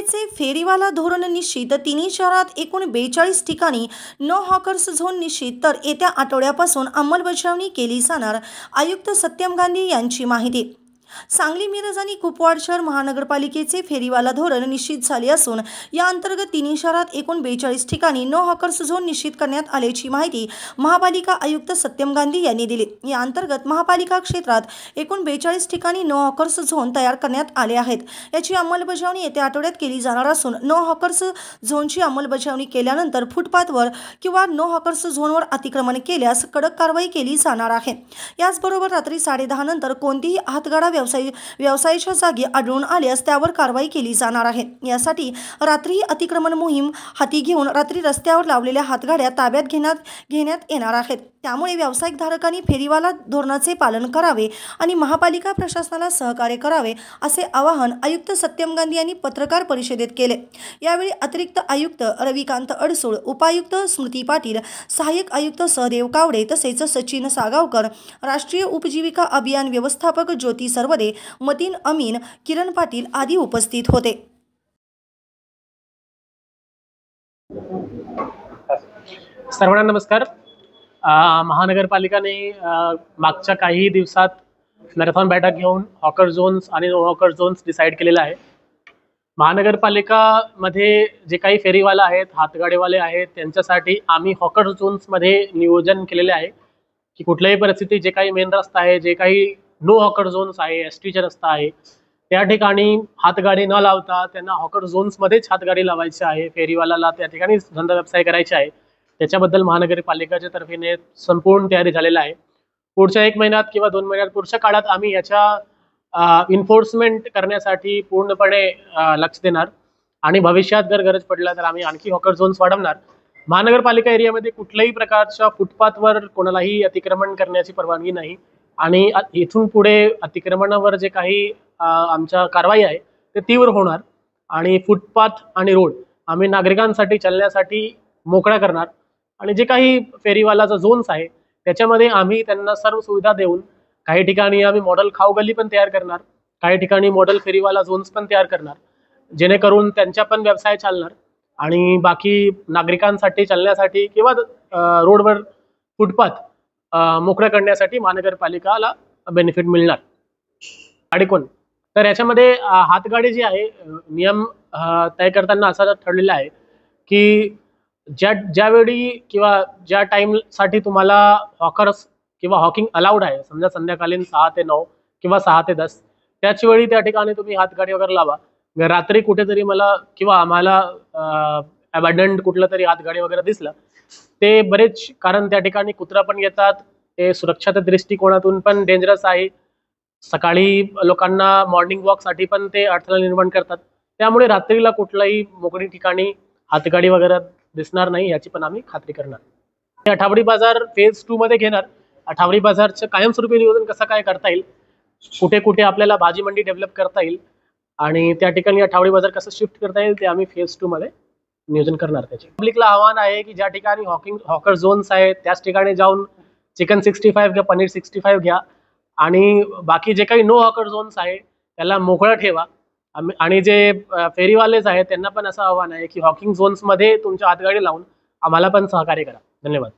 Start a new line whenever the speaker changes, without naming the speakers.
महापालिकेचे फेरीवाला धोरण निश्चित। तिन्ही शहरात एकूण 42 ठिकाणी नो हॉकर्स झोन निश्चित। तर येत्या आठवड्यापासून अंमलबजावणी केली जाणार। आयुक्त सत्यम गांधी यांची माहिती। सांगली, मिरज आणि कुपवाड शहर महानगरपालिकेचे फेरीवाला धोरण निश्चित झाले असून या अंतर्गत तिन्ही शहरात एकूण 42 ठिकाणी नो हॉकर्स झोन निश्चित करण्यात आल्याची माहिती महापालिका आयुक्त सत्यम गांधी यांनी दिली। या अंतर्गत महापालिका क्षेत्रात एकूण 42 ठिकाणी नो हॉकर्स झोन तयार करण्यात आले आहेत। याची अंमलबजावणी येत्या आठवड्यात केली जाणार असून नो हॉकर्स झोनची अंमलबजावणी केल्यानंतर फुटपाथवर किंवा नो हॉकर्स झोनवर अतिक्रमण केल्यास कडक कारवाई केली जाणार आहे। याचबरोबर रात्री 10:30 नंतर कोणतीही हातगाडा व्यवसायाच्या जागी आढळून आल्यास त्यावर कारवाई केली जाणार आहे। यासाठी रात्री अतिक्रमण मोहीम हाती घेऊन रात्री रस्त्यावर लावलेल्या हातगाड्या ताब्यात घेण्यात येणार आहेत। त्यामुळे व्यावसायिक धारकांनी फेरीवाला धोरणाचे पालन करावे आणि महापालिका प्रशासनाला सहकार्य करावे असे आवाहन आयुक्त सत्यम गांधी यांनी पत्रकार परिषदेत केले। यावेळी अतिरिक्त आयुक्त रविकांत अडसूळ, उपायुक्त स्मृती पाटील, सहाय्यक आयुक्त सहदेव कावडे तसेच सचिन सागावकर, राष्ट्रीय उपजीविका अभियान व्यवस्थापक ज्योती सरवदे, मतीन अमीन, किरण पाटील आदी उपस्थित होते।
सर्वांना नमस्कार। महानगरपालिकाने मागच्या काही दिवसात मॅरेथॉन बैठक घेऊन हॉकर झोन्स आणि नो हॉकर झोन्स डिसाईड केलेला आहे। महानगरपालिकामध्ये जे काही फेरीवाला आहेत, हातगाडीवाले आहेत, त्यांच्यासाठी आम्ही हॉकर झोन्समध्ये नियोजन केलेले आहे की कुठल्याही परिस्थितीत जे काही मेन रस्ता आहे, जे काही नो हॉकर झोन्स आहे, एसटीचा रस्ता आहे, त्या ठिकाणी हातगाडी न लावता त्यांना हॉकर झोन्समध्येच हातगाडी लावायची आहे। फेरीवाल्याला त्या ठिकाणी धंदा व्यवसाय करायचा आहे। त्याच्याबद्दल महानगरपालिकेच्या तर्फेने संपूर्ण तयारी झालेली आहे। पुढच्या 1 महिन्यात किंवा 2 महिन्यात पुढच्या काळात आम्ही याच्या इन्फोर्समेंट करण्यासाठी पूर्णपणे लक्ष देणार आणि भविष्यात जर गरज पडला तर आम्ही आणखी हॉकर झोन्स वाढवणार। महानगरपालिका एरियामध्ये कुठल्याही प्रकारच्या फुटपाथवर कोणालाही अतिक्रमण करण्याची परवानगी नाही आणि इथून पुढे अतिक्रमणावर जे काही आमच्या कारवाई आहे ते तीव्र होणार आणि फुटपाथ आणि रोड आम्ही नागरिकांसाठी चालण्यासाठी मोकळा करणार आणि जे काही फेरीवालाचा झोन्स आहे त्याच्यामध्ये आम्ही त्यांना सर्व सुविधा देऊन काही ठिकाणी आम्ही मॉडेल खाऊ गल्ली पण तयार करणार, काही ठिकाणी मॉडेल फेरीवाला झोन्स पण तयार करणार, जेणेकरून त्यांचा पण व्यवसाय चालणार आणि बाकी नागरिकांसाठी चालण्यासाठी किंवा रोडवर फुटपाथ मोकळा करण्यासाठी महानगरपालिकाला बेनिफिट मिळणार। गाडी कोण तर याच्यामध्ये हातगाडी जी आहे नियम तय करताना असा ठरलेला आहे की ज्यावेळी किंवा ज्या टाइमसाठी तुम्हाला हॉकर्स किंवा हॉकिंग अलाउड आहे, समजा संध्याकालीन 6 ते 9 किंवा 6 ते 10, त्याच वेळी त्या ठिकाणी तुम्ही हातगाडी वगैरे लावा। रात्री कुठेतरी मला किंवा आम्हाला अबंडन्ड कुठलं तरी हातगाडी वगैरे दिसलं ते बरेच, कारण त्या ठिकाणी कुत्रा पण येतात, ते सुरक्षाच्या दृष्टिकोनातून पण डेंजरस आहे, सकाळी लोकांना मॉर्निंग वॉकसाठी पण ते अडथळा निर्माण करतात। त्यामुळे रात्रीला कुठल्याही मोकळी ठिकाणी हातगाडी वगैरे दिसणार नाही याची पण आम्ही खात्री करणार। आठवडी बाजार फेज 2 मध्ये घेणार। आठवडी बाजारचं कायमस्वरूपी नियोजन कसं काय करता येईल, कुठे कुठे आपल्याला भाजी मंडी डेव्हलप करता येईल आणि त्या ठिकाणी आठवडी बाजार कसं शिफ्ट करता येईल ते आम्ही फेज 2 मध्ये नियोजन करणार। त्याचे पब्लिकला आव्हान आहे की ज्या ठिकाणी हॉकर झोन्स आहेत त्याच ठिकाणी जाऊन चिकन 65 किंवा पनीर 65 घ्या आणि बाकी जे काही नो हॉकर झोन्स आहे त्याला मोकळा ठेवा। आणि जे फेरीवालेच आहेत त्यांना पण असं आव्हान आहे की हॉकिंग झोन्समध्ये तुमच्या हातगाडी लावून आम्हाला पण सहकार्य करा। धन्यवाद।